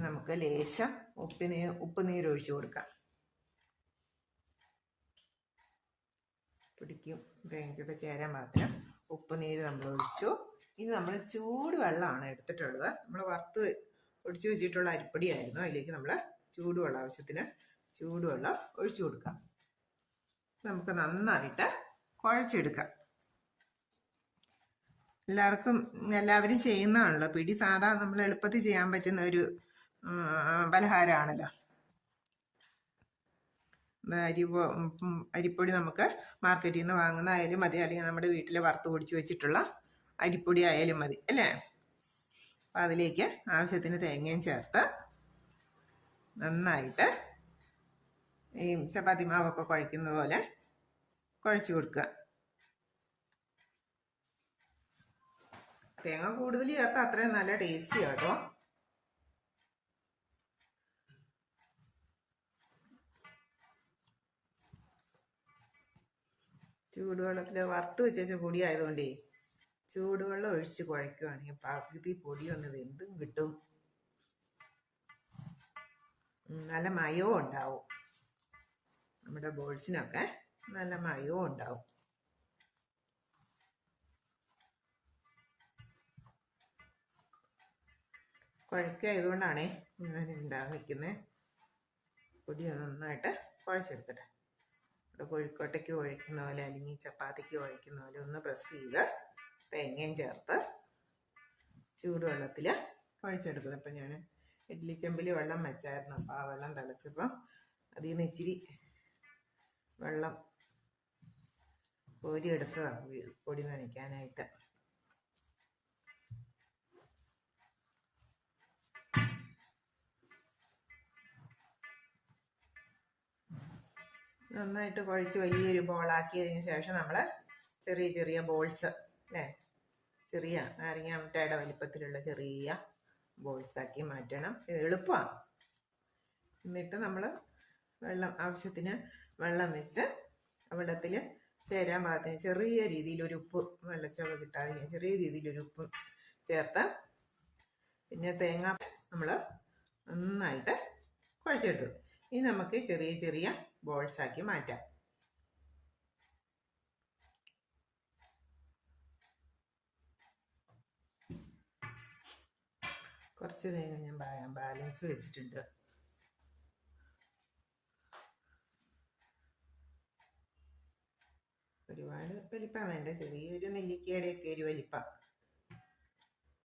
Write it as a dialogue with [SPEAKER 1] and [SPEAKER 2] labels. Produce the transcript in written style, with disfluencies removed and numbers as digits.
[SPEAKER 1] നമുക്ക് ലേശം ഉപ്പ് നീര് ഒഴിച്ചു കൊടുക്കാം. പിടിക്കും തേങ്ങയ്ക്കൊക്കെ ചേരാൻ പാകത്തിന് ഉപ്പ് നീര് നമ്മൾ ഒഴിച്ചു. ഇനി നമ്മൾ ചൂട് വെള്ളമാണ് എടുത്തിട്ടുള്ളത്. നമ്മൾ വറുത്ത് ഒഴിച്ചു വെച്ചിട്ടുള്ള അരിപ്പൊടിയായിരുന്നു. അതിലേക്ക് നമ്മൾ ചൂടുവെള്ളം, ആവശ്യത്തിന് ചൂടുവെള്ളം ഒഴിച്ചു കൊടുക്കാം. നമുക്ക് നന്നായിട്ട് കുഴച്ചെടുക്കാം. എല്ലാവരും ചെയ്യുന്നതാണല്ലോ പിടി. സാധാരണ നമ്മൾ എളുപ്പത്തിൽ ചെയ്യാൻ പറ്റുന്ന ഒരു പലഹാരമാണല്ലോ. അരിപ്പൊടി നമുക്ക് മാർക്കറ്റിൽ നിന്ന് വാങ്ങുന്നതായാലും മതി, അല്ലെങ്കിൽ നമ്മുടെ വീട്ടിൽ വറുത്ത് പൊടിച്ച് വെച്ചിട്ടുള്ള അരിപ്പൊടി ആയാലും മതി അല്ലേ. അപ്പം അതിലേക്ക് ആവശ്യത്തിന് തേങ്ങയും ചേർത്ത് നന്നായിട്ട് ഈ ചപ്പാത്തി മാവൊക്കെ കുഴക്കുന്ന പോലെ കുഴച്ച് കൊടുക്കുക. തേങ്ങ കൂടുതൽ ചേർത്ത് അത്രയും നല്ല ടേസ്റ്റി കേട്ടോ. ചൂടുവെള്ളത്തിൽ വറുത്ത് വെച്ച പൊടി ആയതുകൊണ്ടേ ചൂടുവെള്ളം ഒഴിച്ച് കുഴയ്ക്കുകയാണെങ്കിൽ പകുതി പൊടിയൊന്ന് വെന്തും കിട്ടും, നല്ല മയവും ഉണ്ടാവും. നമ്മുടെ ബോൾസിനൊക്കെ നല്ല മയവും ഉണ്ടാവും. കുഴക്കുക ആയതുകൊണ്ടാണേ ഞാൻ നിൽക്കുന്നത്. പൊടി നന്നായിട്ട് കുഴച്ചെടുക്കട്ടെ. ഇവിടെ കോഴിക്കോട്ടയ്ക്ക് കുഴക്കുന്ന പോലെ അല്ലെങ്കിൽ ചപ്പാത്തിക്ക് കുഴക്കുന്ന പോലെ ഒന്ന് പ്രസ് ചെയ്ത് തേങ്ങയും ചേർത്ത് ചൂടുവെള്ളത്തിൽ കുഴച്ചെടുക്കുന്നത്. അപ്പം ഞാൻ ഇഡ്ഡലി ചെമ്പിൽ വെള്ളം വെച്ചായിരുന്നു. അപ്പോൾ ആ വെള്ളം തിളച്ചപ്പം അതിൽ നിന്ന് ഇച്ചിരി വെള്ളം കോരിയെടുത്തതാണ് പൊടി നനയ്ക്കാനായിട്ട്. നന്നായിട്ട് കുഴച്ച് വലിയൊരു ബോളാക്കിയതിന് ശേഷം നമ്മൾ ചെറിയ ചെറിയ ബോൾസ് അല്ലേ, ചെറിയ നാരങ്ങ മുട്ടയുടെ വലിപ്പത്തിലുള്ള ചെറിയ ബോൾസാക്കി മാറ്റണം. ഇത് എളുപ്പമാണ്. എന്നിട്ട് നമ്മൾ ആവശ്യത്തിന് വെള്ളം വെച്ച് വെള്ളത്തിൽ ചേരാൻ പാകത്തിന് ചെറിയ രീതിയിലൊരു ഉപ്പ്, വെള്ളച്ചവ കിട്ടാതെ ചെറിയ രീതിയിലൊരു ഉപ്പ് ചേർത്ത് പിന്നെ തേങ്ങ നമ്മൾ നന്നായിട്ട് കുഴച്ചെടുത്തു. ഇനി നമുക്ക് ചെറിയ ചെറിയ ബോൾസാക്കി മാറ്റാം. കുറച്ച് തേങ്ങ ഞാൻ ബാലൻസ് വെച്ചിട്ടുണ്ട്. ഒരുപാട് വലിപ്പം വേണ്ട, ചെറിയൊരു നെല്ലിക്കയുടെയൊക്കെ ഒരു വലിപ്പം.